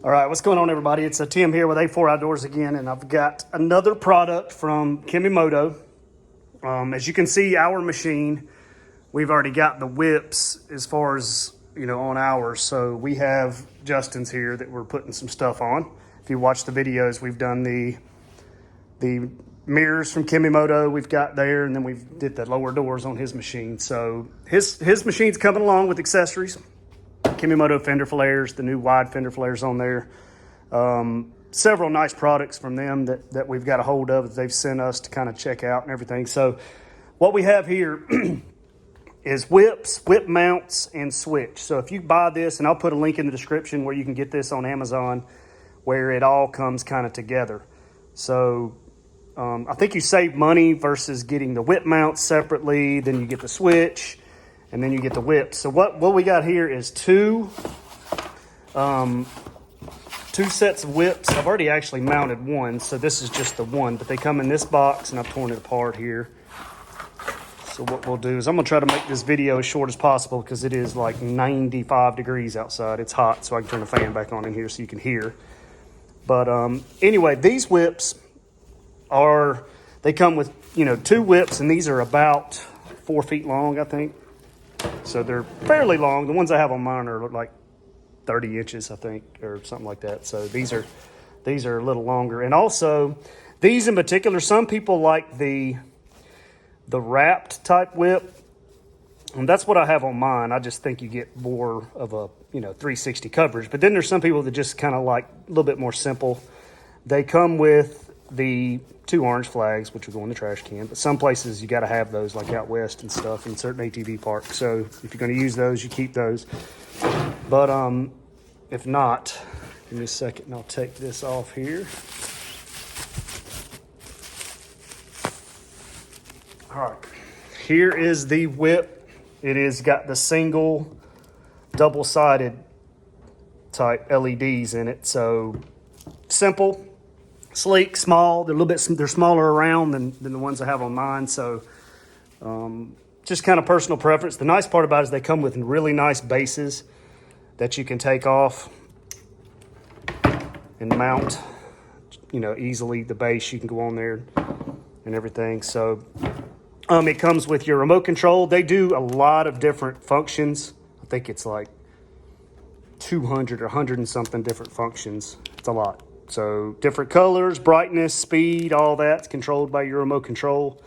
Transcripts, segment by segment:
All right, what's going on, everybody? It's Tim here with A4 Outdoors again, and I've got another product from Kemimoto. As you can see, our machine, we've already got the whips as far as, on ours. So we have Justin's here that we're putting some stuff on. If you watch the videos, we've done the mirrors from Kemimoto we've got there, and then we've did the lower doors on his machine. So his machine's coming along with accessories. Kemimoto fender flares, the new wide fender flares on there. Several nice products from them that we've got a hold of that they've sent us to kind of check out and everything. So what we have here is whips, whip mounts, and switch. So if you buy this, and I'll put a link in the description where you can get this on Amazon, where it all comes kind of together. So I think you save money versus getting the whip mounts separately, then you get the switch, and then you get the whip. So what we got here is two sets of whips. I've already actually mounted one, so this is just the one, but they come in this box, and I've torn it apart here. So what we'll do is I'm gonna try to make this video as short as possible because it is like 95 degrees outside. It's hot, so I can turn the fan back on in here so you can hear. But anyway, these whips they come with, two whips, and these are about 4 feet long, I think. So they're fairly long. The ones I have on mine are like 30 inches, I think, or something like that. So these are a little longer. And also, these in particular, some people like the wrapped type whip. And that's what I have on mine. I just think you get more of a, 360 coverage. But then there's some people that just kind of like a little bit more simple. They come with the 2 orange flags, which will go in the trash can. But some places you got to have those, like out west and stuff, in certain ATV parks. So if you're going to use those, you keep those. But if not, give me a second and I'll take this off here. All right, here is the whip. It is got the single double-sided type LEDs in it. So simple, sleek, small. They're smaller around than the ones I have on mine. So just kind of personal preference. The nice part about it is they come with really nice bases that you can take off and mount, easily. The base, you can go on there and everything. So it comes with your remote control. They do a lot of different functions. I think it's like 200 or 100 and something different functions. It's a lot. So different colors, brightness, speed, all that's controlled by your remote control.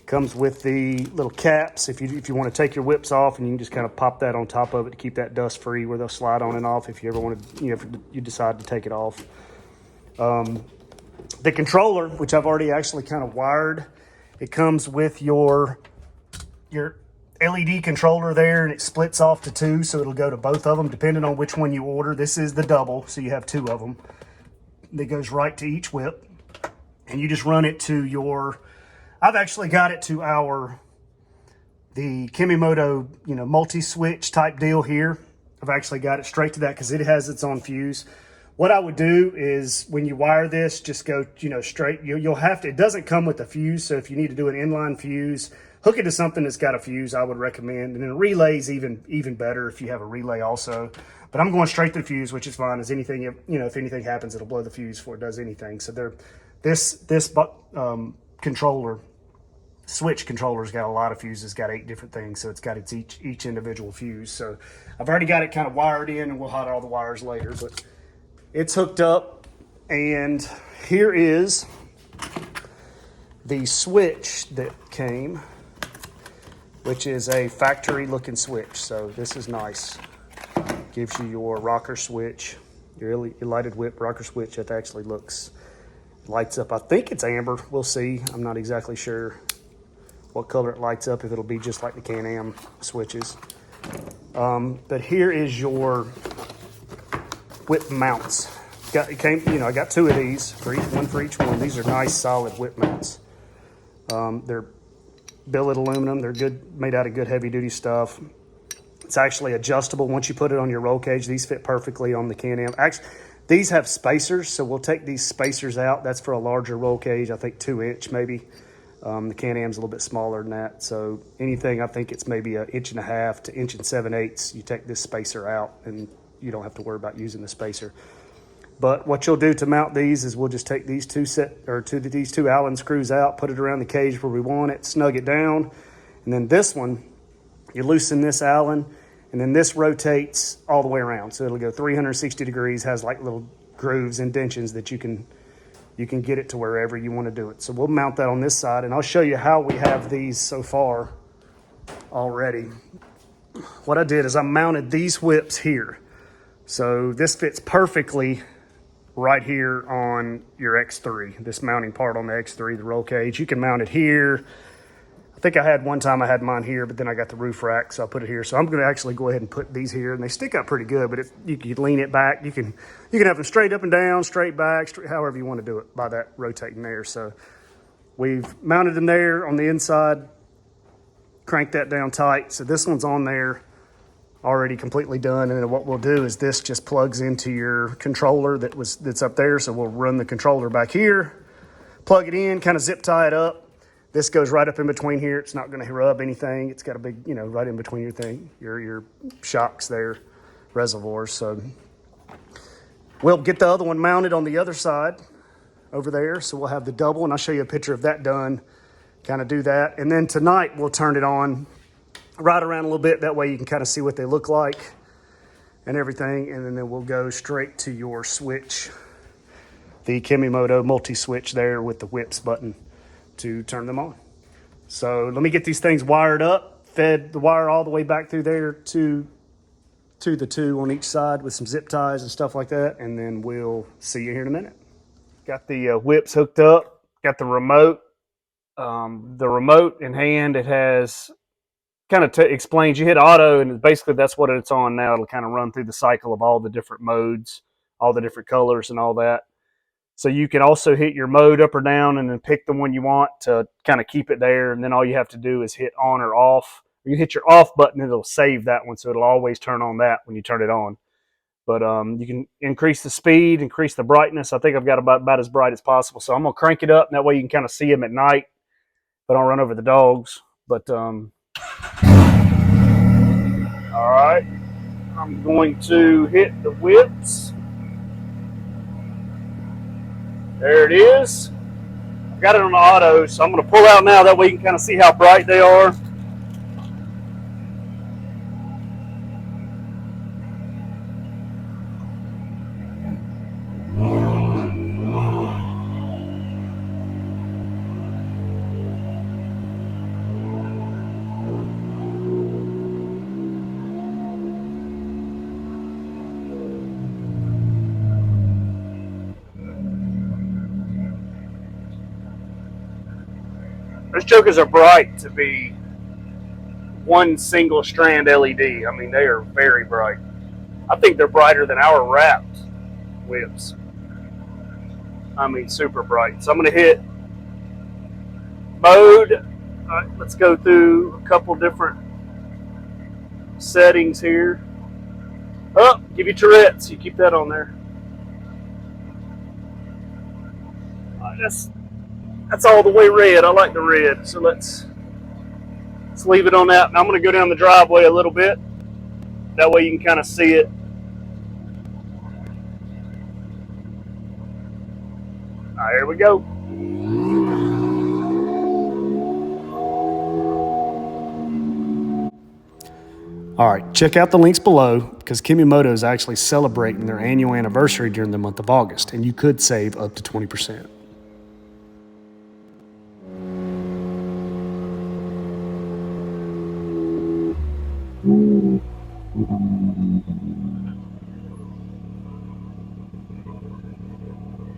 Comes with the little caps if you want to take your whips off, and you can just kind of pop that on top of it to keep that dust free, where they'll slide on and off if you ever want to, if you decide to take it off. The controller, which I've already actually kind of wired, it comes with your LED controller there, and it splits off to 2, so it'll go to both of them depending on which one you order. This is the double, so you have 2 of them. That goes right to each whip, and you just run it to your, I've actually got it to the Kemimoto, multi-switch type deal here. I've actually got it straight to that because it has its own fuse. What I would do is when you wire this, just go, straight. You'll have to, it doesn't come with a fuse, so if you need to do an inline fuse, hook it to something that's got a fuse, I would recommend. And then a relay is even better if you have a relay also. But I'm going straight to the fuse, which is fine. As anything, if anything happens, it'll blow the fuse before it does anything. So this controller, switch controller's got a lot of fuses, got 8 different things, so it's got its each individual fuse. So I've already got it kind of wired in, and we'll hide all the wires later. But it's hooked up, and here is the switch that came, which is a factory-looking switch. So this is nice. Gives you your rocker switch, your lighted whip rocker switch that actually lights up. I think it's amber. We'll see. I'm not exactly sure what color it lights up, if it'll be just like the Can-Am switches. But here is your whip mounts. I got 2 of these, one for each one. These are nice solid whip mounts. They're billet aluminum. They're good, made out of good heavy duty stuff. It's actually adjustable once you put it on your roll cage. These fit perfectly on the Can-Am. Actually, these have spacers, so we'll take these spacers out. That's for a larger roll cage, I think 2-inch maybe. The Can-Am's a little bit smaller than that. So anything, I think it's maybe 1.5 inches to 1 7/8 inches. You take this spacer out, and you don't have to worry about using the spacer. But what you'll do to mount these is we'll just take these these two Allen screws out, put it around the cage where we want it, snug it down, and then this one, you loosen this Allen, and then this rotates all the way around. So it'll go 360 degrees, has like little grooves, indentions that you can get it to wherever you want to do it. So we'll mount that on this side, and I'll show you how we have these so far already. What I did is I mounted these whips here. So this fits perfectly right here on your X3, this mounting part on the X3, the roll cage. You can mount it here. I think I had one time I had mine here, but then I got the roof rack, so I put it here. So I'm going to actually go ahead and put these here, and they stick up pretty good, but you can lean it back. You can have them straight up and down, straight back, however you want to do it by that rotating there. So we've mounted them there on the inside, crank that down tight. So this one's on there already completely done, and then what we'll do is this just plugs into your controller that's up there. So we'll run the controller back here, plug it in, kind of zip tie it up. This goes right up in between here. It's not going to rub anything. It's got a big, right in between your shocks there, reservoirs. So we'll get the other one mounted on the other side over there. So we'll have the double, and I'll show you a picture of that done, kind of do that. And then tonight we'll turn it on, ride around a little bit. That way you can kind of see what they look like and everything. And then we'll go straight to your switch, the Kemimoto multi-switch there with the WHIPS button to turn them on. So let me get these things wired up, fed the wire all the way back through there to the two on each side with some zip ties and stuff like that. And then we'll see you here in a minute. Got the WHIPS hooked up, got the remote. The remote in hand, it has kind of explains, you hit auto, and basically that's what it's on now. It'll kind of run through the cycle of all the different modes, all the different colors and all that. So you can also hit your mode up or down and then pick the one you want to kind of keep it there. And then all you have to do is hit on or off. You hit your off button, it'll save that one. So it'll always turn on that when you turn it on. But you can increase the speed, increase the brightness. I think I've got about as bright as possible. So I'm going to crank it up. And that way you can kind of see them at night, but I don't run over the dogs. But all right, I'm going to hit the WHIPS. There it is. I've got it on auto, so I'm going to pull out now. That way you can kind of see how bright they are. Those jokers are bright to be one single strand LED. I mean, they are very bright. I think they're brighter than our wrapped WHIPS. I mean, super bright. So I'm going to hit mode. All right, let's go through a couple different settings here. Oh, give you Tourette's. You keep that on there. All right, that's all the way red. I like the red. So let's leave it on that. And I'm going to go down the driveway a little bit. That way you can kind of see it. All right, here we go. All right, check out the links below because Kemimoto is actually celebrating their annual anniversary during the month of August, and you could save up to 20%.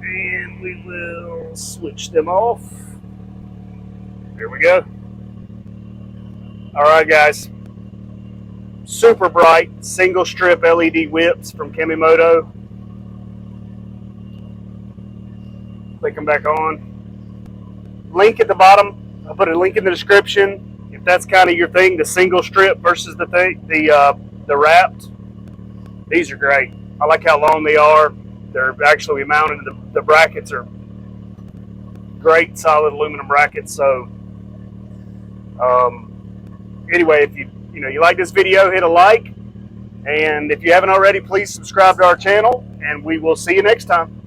And we will switch them off. Here we go. All right, guys. Super bright single strip LED WHIPS from Kemimoto. Click them back on. Link at the bottom. I'll put a link in the description if that's kind of your thing, the single strip versus the wrapped. These are great. I like how long they are. They're actually mounted. The brackets are great, solid aluminum brackets. So anyway, if you like this video, hit a like. And if you haven't already, please subscribe to our channel, and we will see you next time.